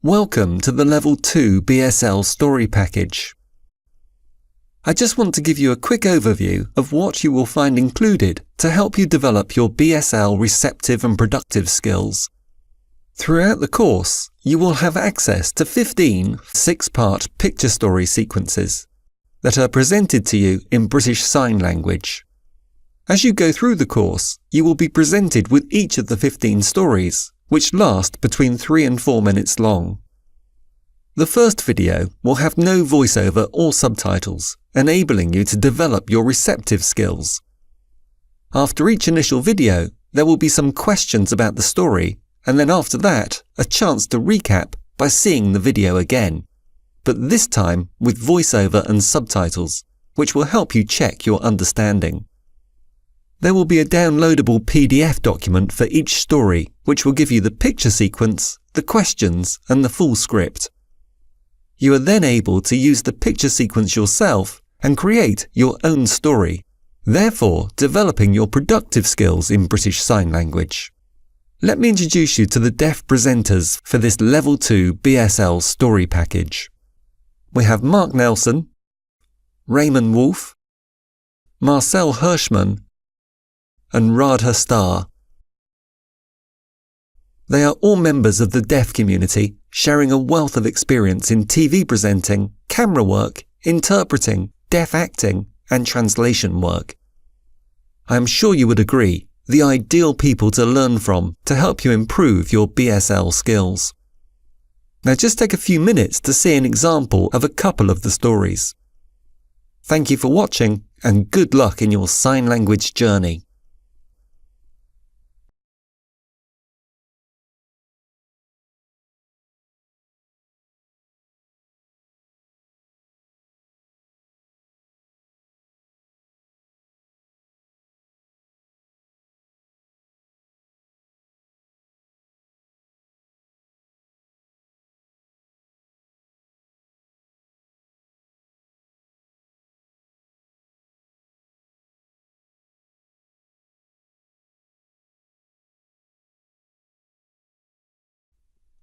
Welcome to the Level 2 BSL Story Package. I just want to give you a quick overview of what you will find included to help you develop your BSL receptive and productive skills. Throughout the course, you will have access to 15 6-part picture story sequences that are presented to you in British Sign Language. As you go through the course, you will be presented with each of the 15 stories, which last between 3 and 4 minutes long. The first video will have no voiceover or subtitles, enabling you to develop your receptive skills. After each initial video, there will be some questions about the story, and then after that, a chance to recap by seeing the video again, but this time with voiceover and subtitles, which will help you check your understanding. There will be a downloadable PDF document for each story, which will give you the picture sequence, the questions, and the full script. You are then able to use the picture sequence yourself and create your own story, therefore developing your productive skills in British Sign Language. Let me introduce you to the deaf presenters for this Level 2 BSL Story Package. We have Mark Nelson, Ramon Woolfe, Marcel Hirshman, and Radha Starr. They are all members of the deaf community, sharing a wealth of experience in TV presenting, camera work, interpreting, deaf acting, and translation work. I am sure you would agree, the ideal people to learn from to help you improve your BSL skills. Now just take a few minutes to see an example of a couple of the stories. Thank you for watching, and good luck in your sign language journey.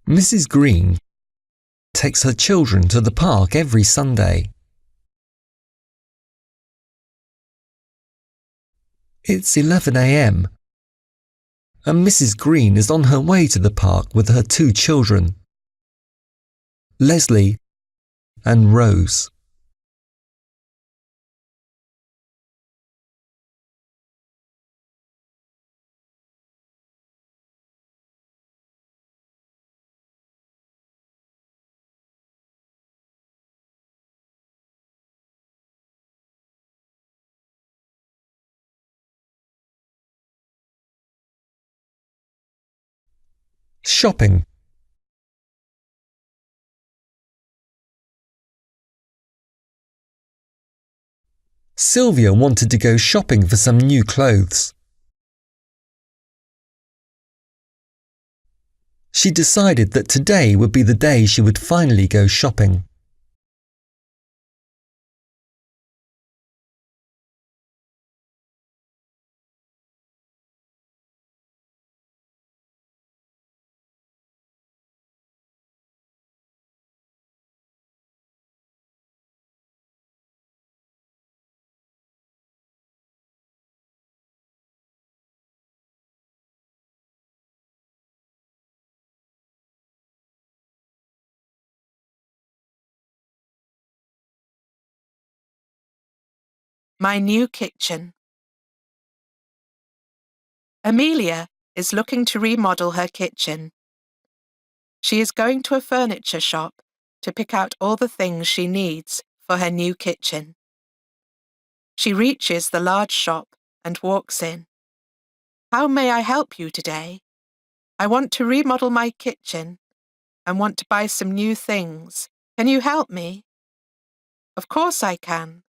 Mrs. Green takes her children to the park every Sunday. It's 11 a.m. and Mrs. Green is on her way to the park with her 2 children, Leslie and Rose. Shopping. Sylvia wanted to go shopping for some new clothes. She decided that today would be the day she would finally go shopping. My new kitchen. Amelia is looking to remodel her kitchen. She is going to a furniture shop to pick out all the things she needs for her new kitchen. She reaches the large shop and walks in. How may I help you today? I want to remodel my kitchen and want to buy some new things. Can you help me? Of course I can.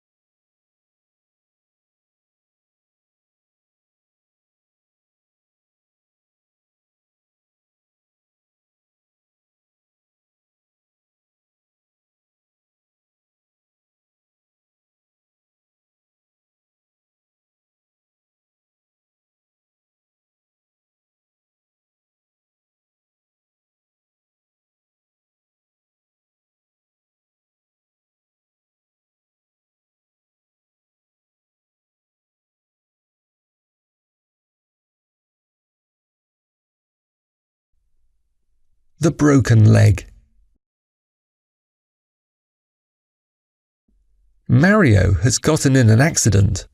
The broken leg. Mario has gotten in an accident.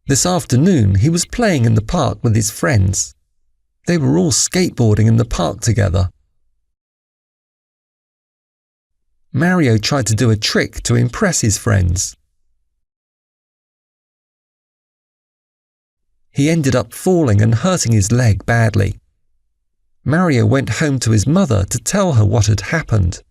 This afternoon he was playing in the park with his friends. They were all skateboarding in the park together. Mario tried to do a trick to impress his friends. He ended up falling and hurting his leg badly. Mario went home to his mother to tell her what had happened.